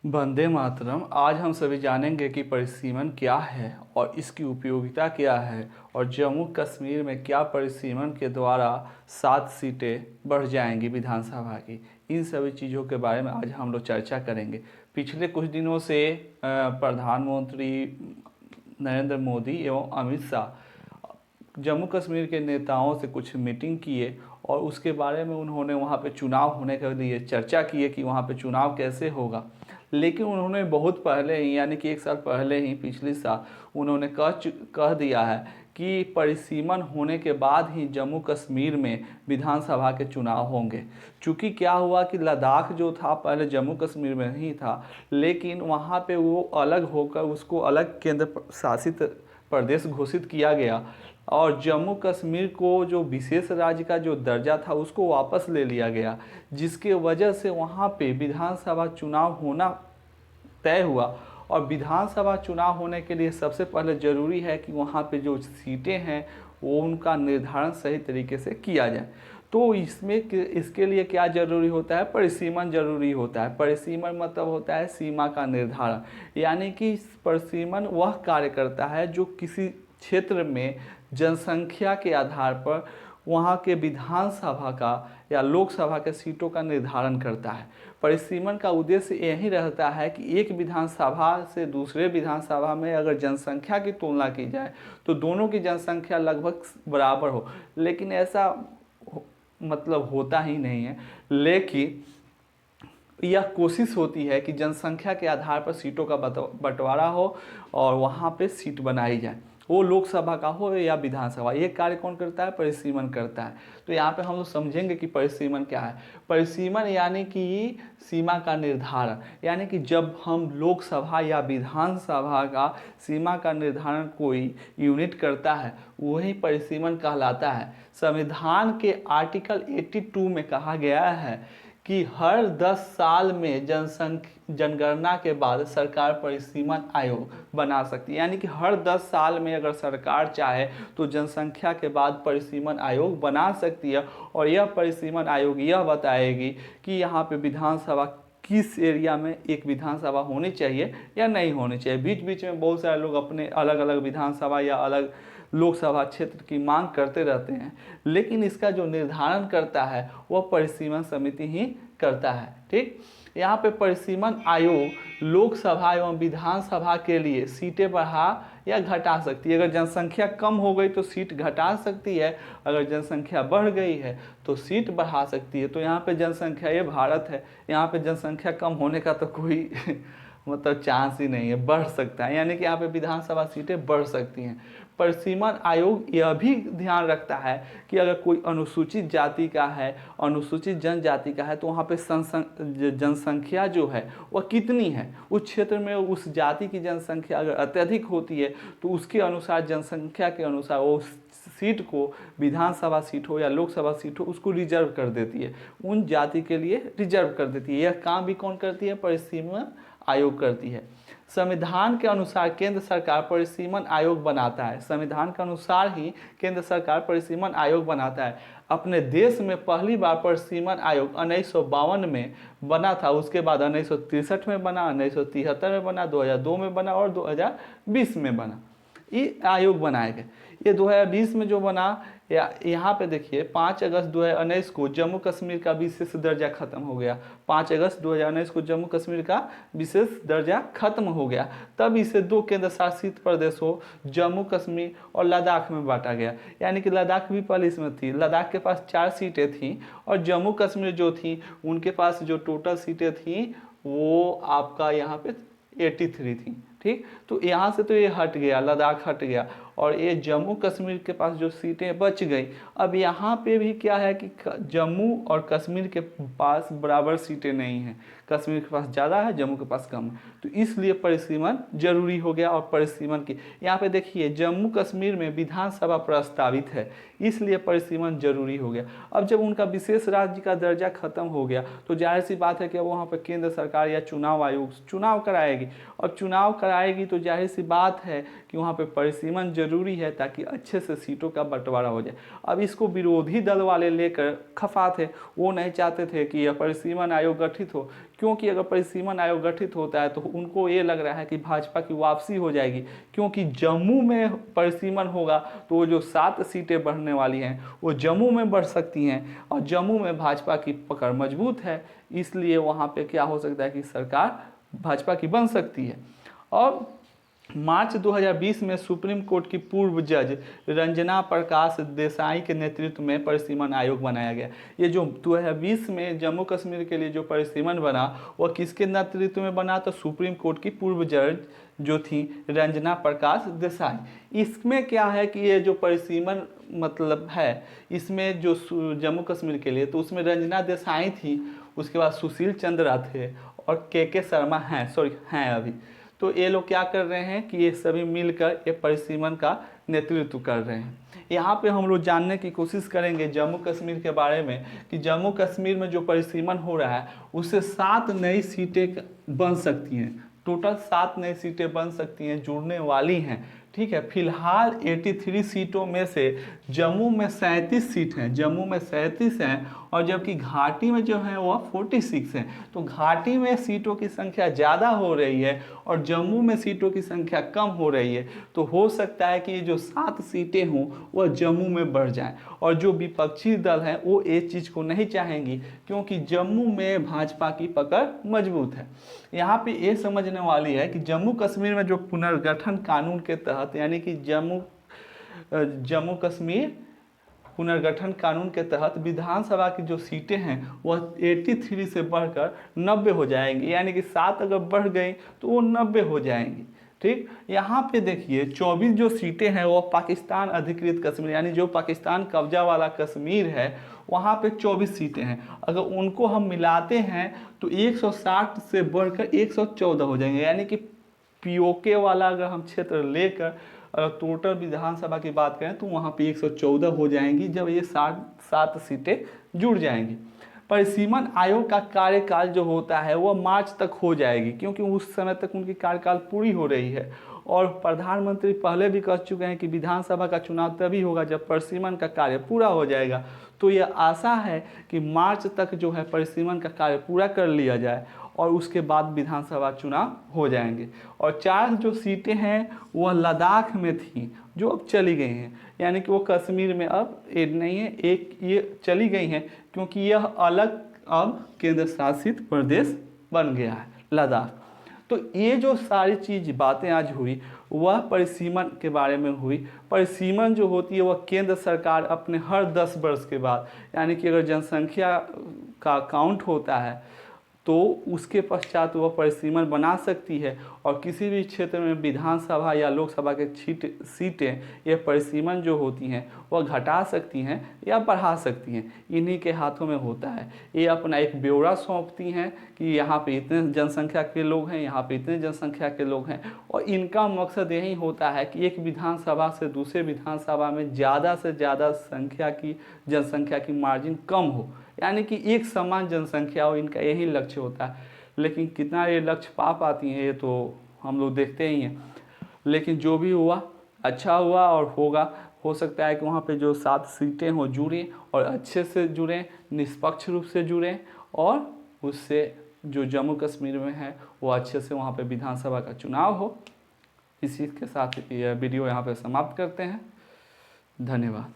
वंदे मातरम। आज हम सभी जानेंगे कि परिसीमन क्या है और इसकी उपयोगिता क्या है और जम्मू कश्मीर में क्या परिसीमन के द्वारा 7 सीटें बढ़ जाएंगी विधानसभा की। इन सभी चीज़ों के बारे में आज हम लोग चर्चा करेंगे। पिछले कुछ दिनों से प्रधानमंत्री नरेंद्र मोदी एवं अमित शाह जम्मू कश्मीर के नेताओं से कुछ मीटिंग किए और उसके बारे में उन्होंने वहाँ पे चुनाव होने के लिए चर्चा की है कि वहाँ पे चुनाव कैसे होगा। लेकिन उन्होंने बहुत पहले ही यानी कि 1 साल पहले ही पिछले साल उन्होंने कह दिया है कि परिसीमन होने के बाद ही जम्मू कश्मीर में विधानसभा के चुनाव होंगे। चूँकि क्या हुआ कि लद्दाख जो था पहले जम्मू कश्मीर में ही था, लेकिन वहाँ पे वो अलग होकर उसको अलग केंद्र शासित प्रदेश घोषित किया गया और जम्मू कश्मीर को जो विशेष राज्य का जो दर्जा था उसको वापस ले लिया गया, जिसके वजह से वहाँ पे विधानसभा चुनाव होना तय हुआ। और विधानसभा चुनाव होने के लिए सबसे पहले ज़रूरी है कि वहाँ पे जो सीटें हैं वो उनका निर्धारण सही तरीके से किया जाए। तो इसके लिए क्या ज़रूरी होता है? परिसीमन ज़रूरी होता है। परिसीमन मतलब होता है सीमा का निर्धारण, यानी कि परिसीमन वह कार्य करता है जो किसी क्षेत्र में जनसंख्या के आधार पर वहाँ के विधानसभा का या लोकसभा के सीटों का निर्धारण करता है। परिसीमन का उद्देश्य यही रहता है कि एक विधानसभा से दूसरे विधानसभा में अगर जनसंख्या की तुलना की जाए तो दोनों की जनसंख्या लगभग बराबर हो, लेकिन ऐसा मतलब होता ही नहीं है। लेकिन यह कोशिश होती है कि जनसंख्या के आधार पर सीटों का बंटवारा हो और वहाँ पे सीट बनाई जाए, वो लोकसभा का हो या विधानसभा। ये कार्य कौन करता है? परिसीमन करता है। तो यहाँ पे हम लोग समझेंगे कि परिसीमन क्या है। परिसीमन यानी कि सीमा का निर्धारण, यानी कि जब हम लोकसभा या विधानसभा का सीमा का निर्धारण कोई यूनिट करता है वही परिसीमन कहलाता है। संविधान के आर्टिकल 82 में कहा गया है कि हर 10 साल में जनगणना के बाद सरकार परिसीमन आयोग बना सकती है, यानी कि हर 10 साल में अगर सरकार चाहे तो जनसंख्या के बाद परिसीमन आयोग बना सकती है। और यह परिसीमन आयोग यह बताएगी कि यहाँ पे विधानसभा किस एरिया में एक विधानसभा होनी चाहिए या नहीं होनी चाहिए। बीच बीच में बहुत सारे लोग अपने अलग अलग विधानसभा या अलग लोकसभा क्षेत्र की मांग करते रहते हैं, लेकिन इसका जो निर्धारण करता है वह परिसीमन समिति ही करता है। ठीक, यहाँ पे परिसीमन आयोग लोकसभा एवं विधानसभा के लिए सीटें बढ़ा या घटा सकती है। अगर जनसंख्या कम हो गई तो सीट घटा सकती है, अगर जनसंख्या बढ़ गई है तो सीट बढ़ा सकती है। तो यहाँ पे जनसंख्या, ये भारत है, यहाँ पे जनसंख्या कम होने का तो कोई मतलब चांस ही नहीं है, बढ़ सकता है, यानी कि यहाँ पे विधानसभा सीटें बढ़ सकती हैं। परिसीमन आयोग यह भी ध्यान रखता है कि अगर कोई अनुसूचित जाति का है, अनुसूचित जनजाति का है, तो वहाँ पे जनसंख्या जो है वह कितनी है। उस क्षेत्र में उस जाति की जनसंख्या अगर अत्यधिक होती है तो उसके अनुसार, जनसंख्या के अनुसार वो सीट को, विधानसभा सीट हो या लोकसभा सीट हो, उसको रिजर्व कर देती है, उन जाति के लिए रिजर्व कर देती है। यह काम भी कौन करती है? परिसीमन आयोग करती है। संविधान के अनुसार केंद्र सरकार परिसीमन आयोग बनाता है। संविधान के अनुसार ही केंद्र सरकार परिसीमन आयोग बनाता है। अपने देश में पहली बार परिसीमन आयोग 1952 में बना था, उसके बाद 1963 में बना, 1973 में बना, 2002 में बना और 2020 में बना। ये आयोग बनाए गए। ये 2020 में जो बना, या यहाँ पे देखिए 5 अगस्त 2019 को जम्मू कश्मीर का विशेष दर्जा खत्म हो गया। 5 अगस्त 2019 को जम्मू कश्मीर का विशेष दर्जा खत्म हो गया। तब इसे 2 केंद्र शासित प्रदेशों जम्मू कश्मीर और लद्दाख में बांटा गया, यानी कि लद्दाख भी पहले इसमें थी। लद्दाख के पास 4 सीटें थीं और जम्मू कश्मीर जो थी उनके पास जो टोटल सीटें थीं वो आपका यहाँ पे 83 थी। ठीक, तो यहाँ से तो ये हट गया, लद्दाख हट गया और ये जम्मू कश्मीर के पास जो सीटें बच गई। अब यहाँ पे भी क्या है कि जम्मू और कश्मीर के पास बराबर सीटें नहीं हैं, कश्मीर के पास ज़्यादा है, जम्मू के पास कम है, तो इसलिए परिसीमन जरूरी हो गया। और परिसीमन की यहाँ पे देखिए जम्मू कश्मीर में विधानसभा प्रस्तावित है, इसलिए परिसीमन जरूरी हो गया। अब जब उनका विशेष राज्य का दर्जा खत्म हो गया तो जाहिर सी बात है कि अब वहाँ पर केंद्र सरकार या चुनाव आयोग चुनाव कराएगी, और चुनाव कराए आएगी तो जाहिर सी बात है कि वहाँ पे परिसीमन जरूरी है ताकि अच्छे से सीटों का बंटवारा हो जाए। अब इसको विरोधी दल वाले लेकर खफा थे, वो नहीं चाहते थे कि यह परिसीमन आयोग गठित हो, क्योंकि अगर परिसीमन आयोग गठित होता है तो उनको ये लग रहा है कि भाजपा की वापसी हो जाएगी, क्योंकि जम्मू में परिसीमन होगा तो वो जो 7 सीटें बढ़ने वाली हैं वो जम्मू में बढ़ सकती हैं, और जम्मू में भाजपा की पकड़ मजबूत है, इसलिए वहाँ पे क्या हो सकता है कि सरकार भाजपा की बन सकती है। और मार्च 2020 में सुप्रीम कोर्ट की पूर्व जज रंजना प्रकाश देसाई के नेतृत्व में परिसीमन आयोग बनाया गया। ये जो 2020 में जम्मू कश्मीर के लिए जो परिसीमन बना वह किसके नेतृत्व में बना? तो सुप्रीम कोर्ट की पूर्व जज जो थी रंजना प्रकाश देसाई। इसमें क्या है कि ये जो परिसीमन मतलब है, इसमें जो जम्मू कश्मीर के लिए तो उसमें रंजना देसाई थी, उसके बाद सुशील चंद्रा थे और के शर्मा हैं अभी। तो ये लोग क्या कर रहे हैं कि ये सभी मिलकर ये परिसीमन का नेतृत्व कर रहे हैं। यहाँ पे हम लोग जानने की कोशिश करेंगे जम्मू कश्मीर के बारे में कि जम्मू कश्मीर में जो परिसीमन हो रहा है उससे 7 नई सीटें बन सकती हैं। टोटल 7 नई सीटें बन सकती हैं, जुड़ने वाली हैं। ठीक है, फिलहाल 83 सीटों में से जम्मू में 37 सीट हैं, जम्मू में 37 हैं, और जबकि घाटी में जो है वह 46 हैं। तो घाटी में सीटों की संख्या ज़्यादा हो रही है और जम्मू में सीटों की संख्या कम हो रही है। तो हो सकता है कि ये जो 7 सीटें हों वह जम्मू में बढ़ जाएं, और जो विपक्षी दल हैं वो इस चीज़ को नहीं चाहेंगी, क्योंकि जम्मू में भाजपा की पकड़ मजबूत है। यहाँ पे ये समझने वाली है कि जम्मू कश्मीर में जो पुनर्गठन कानून के तहत, यानी कि जम्मू कश्मीर पुनर्गठन कानून के तहत विधानसभा की जो सीटें हैं वह 83 से बढ़कर 90 हो जाएंगी, यानी कि 7 अगर बढ़ गई तो वो 90 हो जाएंगी। ठीक, यहाँ पे देखिए 24 जो सीटें हैं वो पाकिस्तान अधिकृत कश्मीर, यानी जो पाकिस्तान कब्जा वाला कश्मीर है वहाँ पे 24 सीटें हैं। अगर उनको हम मिलाते हैं तो 160 से बढ़कर 114 हो जाएंगे, यानी कि पीओके वाला अगर हम क्षेत्र लेकर अगर टोटल विधानसभा की बात करें तो वहाँ पे 114 हो जाएंगी जब ये 7 सीटें जुड़ जाएंगी। परिसीमन आयोग का कार्यकाल जो होता है वह मार्च तक हो जाएगी, क्योंकि उस समय तक उनकी कार्यकाल पूरी हो रही है। और प्रधानमंत्री पहले भी कह चुके हैं कि विधानसभा का चुनाव तभी होगा जब परिसीमन का कार्य पूरा हो जाएगा। तो यह आशा है कि मार्च तक जो है परिसीमन का कार्य पूरा कर लिया जाए और उसके बाद विधानसभा चुनाव हो जाएंगे। और 4 जो सीटें हैं वह लद्दाख में थी जो अब चली गई हैं, यानी कि वो कश्मीर में अब एड नहीं है, एक ये चली गई हैं क्योंकि यह अलग अब केंद्र शासित प्रदेश बन गया है लद्दाख। तो ये जो सारी चीज़ बातें आज हुई वह परिसीमन के बारे में हुई। परिसीमन जो होती है वह केंद्र सरकार अपने हर 10 वर्ष के बाद, यानी कि अगर जनसंख्या का काउंट होता है तो उसके पश्चात वह परिसीमन बना सकती है, और किसी भी क्षेत्र में विधानसभा या लोकसभा के सीटें ये परिसीमन जो होती हैं वह घटा सकती हैं या बढ़ा सकती हैं, इन्हीं के हाथों में होता है। ये अपना एक ब्यौरा सौंपती हैं कि यहाँ पे इतने जनसंख्या के लोग हैं, यहाँ पे इतने जनसंख्या के लोग हैं, और इनका मकसद यही होता है कि एक विधानसभा से दूसरे विधानसभा में ज़्यादा से ज़्यादा जनसंख्या की मार्जिन कम हो, यानी कि एक समान जनसंख्या हो, इनका यही लक्ष्य होता है। लेकिन कितना ये लक्ष्य पा पाती हैं ये तो हम लोग देखते ही हैं। लेकिन जो भी हुआ अच्छा हुआ और होगा। हो सकता है कि वहाँ पे जो 7 सीटें हो जुड़ें और अच्छे से जुड़ें, निष्पक्ष रूप से जुड़ें, और उससे जो जम्मू कश्मीर में है वो अच्छे से वहाँ पे विधानसभा का चुनाव हो। इसी के साथ यह वीडियो यहाँ पे समाप्त करते हैं। धन्यवाद।